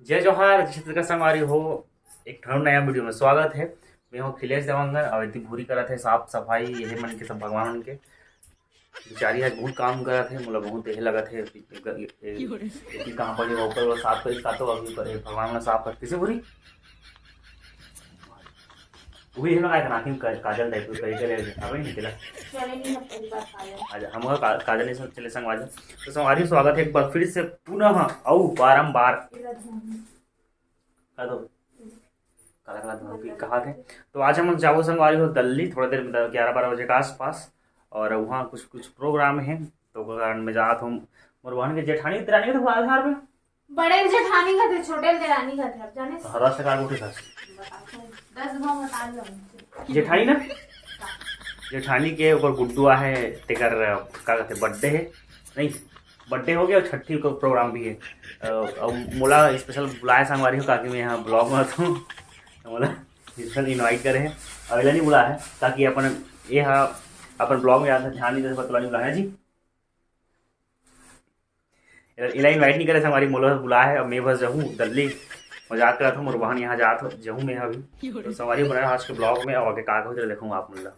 जय जोहार जिस का संगवारी हो। एक ठन नया वीडियो में स्वागत है। मैं हूँ अखिलेश देवांगन और इतनी पूरी करत है साफ सफाई यही मन के सब भगवान मन के बेचारी आज बहुत काम करत है। मोला बहुत देह लगत है कहाँ पर जगह ऊपर साफ करी का तो अभी भगवान ला साफ कर किसे पूरी वही है ना नाखिन काजल टाइप करी करे अबे नहीं चला आज हम काजल ने चले संगवारी तो संगवारी स्वागत है एक बार फिर से पुनः औ बारंबार कहा थे। तो आज हम जाओ संगवारी हो दिल्ली थोड़ा देर में 11-12 बजे के आसपास और वहाँ कुछ प्रोग्राम है तो कारण में जात हूँ मोर बहन के जेठानी तेरानी तो आधार में बड़े जेठानी का थे छोटे जेठानी का थे अब जाने हरा से काट उठे था 10 गांव बता लो जेठानी ना जेठानी के ऊपर गुड्डुआ है तेकर का कहते बर्थडे है नहीं बर्थडे हो गया और छठी का प्रोग्राम भी है और मोला स्पेशल बुलाया संगवारी हो ताकि मैं यहाँ ब्लॉग में हूँ मोला स्पेशल इनवाइट करे है अगला नहीं बुलाया है ताकि अपन ये अपन ब्लॉग में ध्यान नहीं दे पता नहीं बुलाया जी इला इनवाइट नहीं करे हमारी मोला बुलाया है और मैं बस जाऊँ दिल्ली मजाक कर रहा था मोर बहन यहाँ जात जाऊँ मैं अभी तो सवारी बनाया आज के ब्लॉग में और आगे का हो देखूँगा आप मुल्ला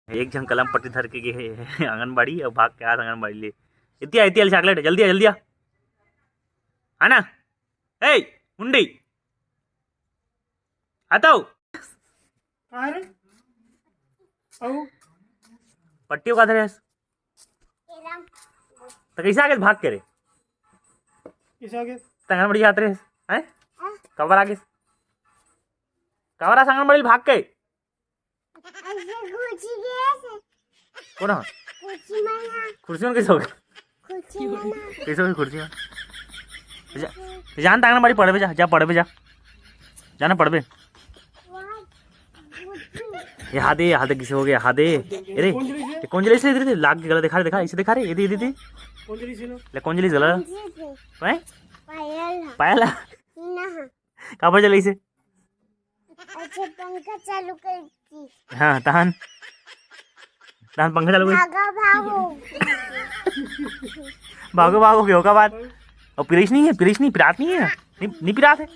एक जन कलम पट्टी धर के गए आंगनबाड़ी और भाग के आज आंगनबाड़ी ले इतनी चॉकलेट जल्दी आ है ना ए मुंडी आता हूँ पट्टी का धरे तो कैसे आगे भाग के रे आंगनबाड़ी जाते रहे हैं कबर आगे कबर आंगनबाड़ी भाग के कौन कुर्सी में कैसे हो गया कैसे होगी कुर्सी में जान आंगनबाड़ी पढ़े जा पढ़े जा जाना पढ़े यहाँ दे किसे हो गया यहाँ दे अरे कौन जली से इधर लाग के गला दिखा इसे दिखा रे ये कौन जली गला पायल कहाँ पर जली से पंखा चालू कर हाँ तहन पंखा चालू भागो क्यों का बात और पिरिश नहीं पिरात नहीं है नहीं पिरात है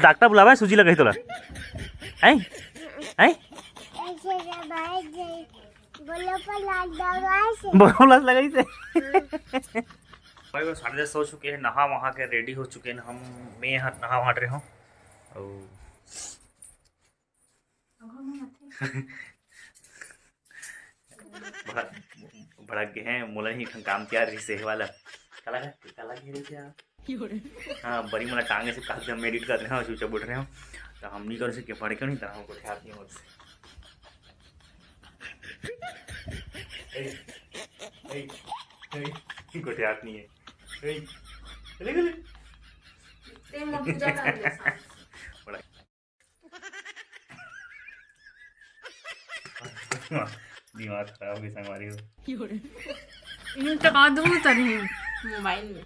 डॉक्टर बुलावा है सूजी लगाई तोला हैं बोलो लाज लगाई से भाई वो 10:30 हो चुके हैं नहा वहाँ के रेडी हो चुके हैं हम मैं यहाँ नहा वहाँ रहे हूँ और भड़क गए हैं मोला ही काम तैयार रही से वाला काला घेरे क्या हाँ बड़ी मोला टांगे से काफी हम एडिट कर रहे हैं चूचा बोल रहे हो तो हम नहीं कर सके पढ़ क्यों नहीं तरह हमको ख्याल नहीं मुझसे याद नहीं है दिमाग खराब हो गई संगवारी हो मोबाइल में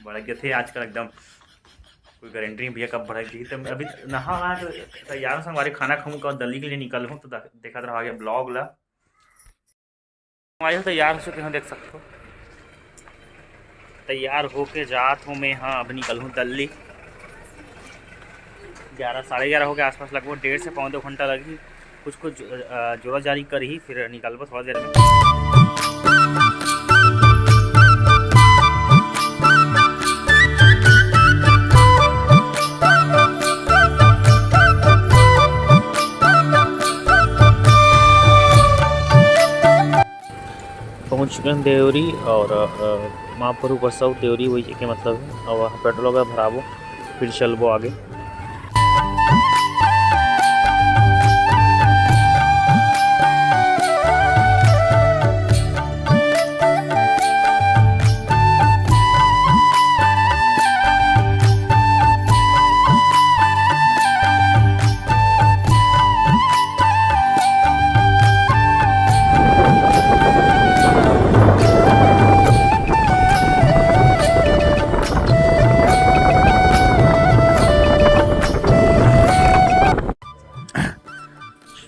भड़क गए थे आजकल एकदम कोई गारंटी नहीं भैया कब भड़क गई तो अभी नहा वहा तो तैयार संगवारी खाना खाऊँ का दिल्ली के लिए निकल हूँ तो देखा रहा गया ब्लॉग ला हमारे तैयार हो चुके हैं देख सकते हो तैयार होके जात हूँ मैं हाँ अब निकल हूँ दिल्ली 11-11:30 हो के आसपास लगभग 1.5 से 1.25 घंटा लगी कुछ जोड़ा जारी कर ही फिर निकल थोड़ा देर में पहुँच चुके हैं देवरी और महाप्रभु बसव देवरी वही के मतलब है और वहाँ पेट्रोल वगैरह भराबो फिर चलबो आगे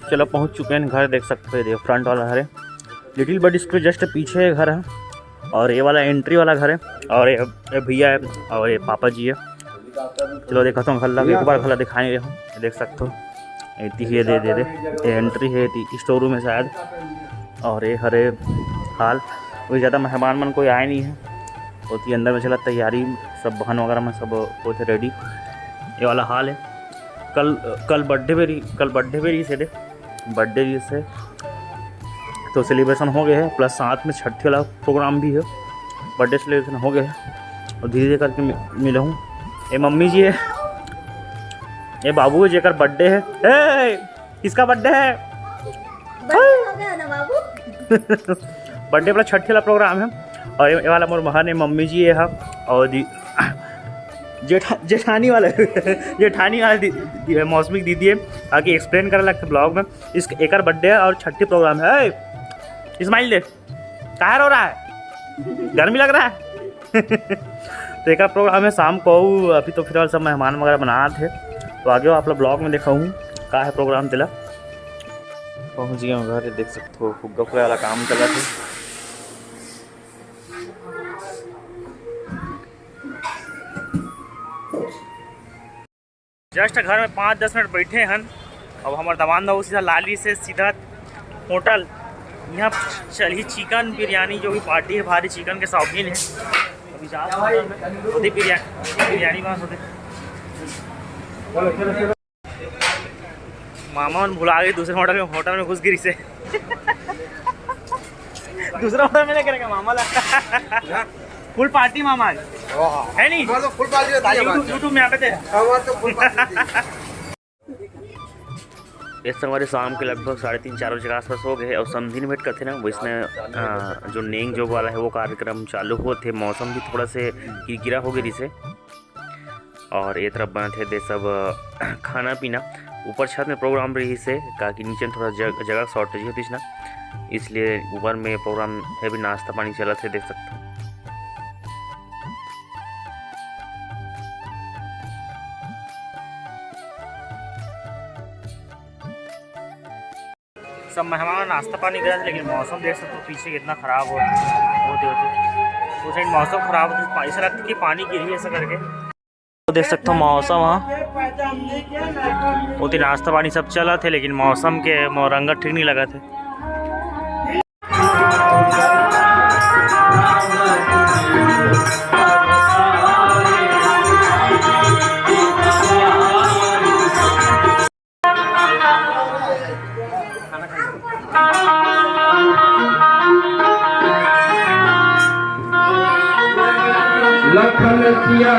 चलो पहुंच चुके हैं घर देख सकते हो फ्रंट वाला घर है लिटिल बट इसके जस्ट पीछे घर है और ये वाला एंट्री वाला घर है और ये भैया है और ये पापा जी है। चलो देखा तो खल्ला एक बार खल्ला दिखाए रहे हूँ, देख सकते हो इतनी ही दे ये एंट्री है स्टोर रूम है शायद। और ये हरे हाल कोई ज़्यादा मेहमान मन कोई आए नहीं है, होती अंदर में चला तैयारी सब बहन वगैरह में सब होते रेडी। ये वाला हाल है। कल बर्थडे भी रही से बर्थडे रही से तो सेलिब्रेशन हो गया है, प्लस साथ में छठी वाला प्रोग्राम भी है, बर्थडे सेलिब्रेशन हो गया है। और धीरे धीरे करके मिला हूँ। ये मम्मी जी है, ये बाबू जी का बर्थडे है। किसका बर्थडे है? हो गया ना बाबू। बर्थडे वाला छठी वाला प्रोग्राम है। और ये वाला मोर महान है मम्मी जी है और जेठानी वाला मौसमी दीदी है, आगे एक्सप्लेन कर लगता ब्लॉग में। इस एक बर्थडे है और छठी प्रोग्राम है। इस्माइल दे कहाँ रो रहा है, गर्मी लग रहा है। तो एक प्रोग्राम है शाम को, अभी तो फिलहाल सब मेहमान वगैरह बना थे, तो आगे आप लोग ब्लॉग में देखा हूँ का है प्रोग्राम चला। पहुँच गया हूँ घर, देख सकते हो फुग्गा फुग्गा वाला काम चला था। जस्ट घर में 5-10 मिनट बैठे हैं। अब हमारे दवान दो सीधा लाली से सीधा होटल, यहाँ चलिए चिकन बिरयानी जो भी पार्टी है भारी चिकन के शौकीन है। अभी होती बिरयानी वहाँ होते मामा मन भुला गई दूसरे होटल में घुस गिरी से। दूसरा होटल में नहीं करेगा मामा लगता। फुल पार्टी मामा है नहीं, फुल पार्टी यूट्यूब में आते थे। इस हमारे शाम के लगभग 3:30-4 बजे के आसपास हो गए और समझी भेंट करते ना, वो इसमें जो नेंग जोग वाला है वो कार्यक्रम चालू हुए थे। मौसम भी थोड़ा से गिरा हो गई से, और ये तरफ बने थे दे सब खाना पीना। ऊपर छत में प्रोग्राम रही से कि नीचे थोड़ा जगह शॉर्टेज होती ना, इसलिए ऊपर में प्रोग्राम है भी नाश्ता पानी चला थे, देख सकते हो। सब मेहमान नाश्ता पानी गया था, लेकिन मौसम देख सकते हो पीछे कितना ख़राब होते वो साइड मौसम ख़राब होती, ऐसा लगता है कि पानी गिर भी ऐसा करके। तो देख सकते हो मौसम वहाँ होती नाश्ता पानी सब चला थे, लेकिन मौसम के रंगत ठीक नहीं लगा थे। लखन सिया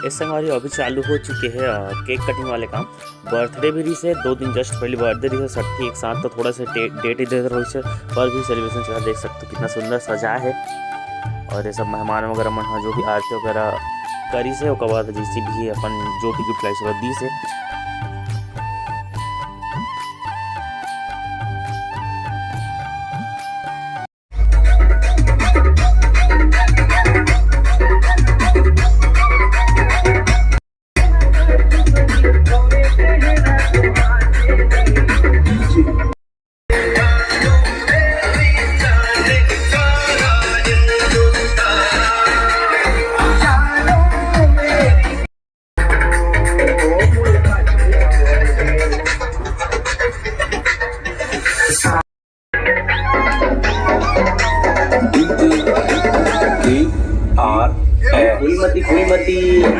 इस समय हमारी अभी चालू हो चुके हैं केक कटिंग वाले काम। बर्थडे भी रही से 2 दिन जस्ट पहले बर्थडे रही है, छठी एक साथ, तो थोड़ा सा डेट इधर हो पर भी सेलिब्रेशन चला, देख सकते हो कितना सुंदर सजा है। और ये सब मेहमान वगैरह मन जो भी आरती वगैरह करी से उसके बाद जैसे भी अपन जो भी गिफ्ट लाई दी से। मती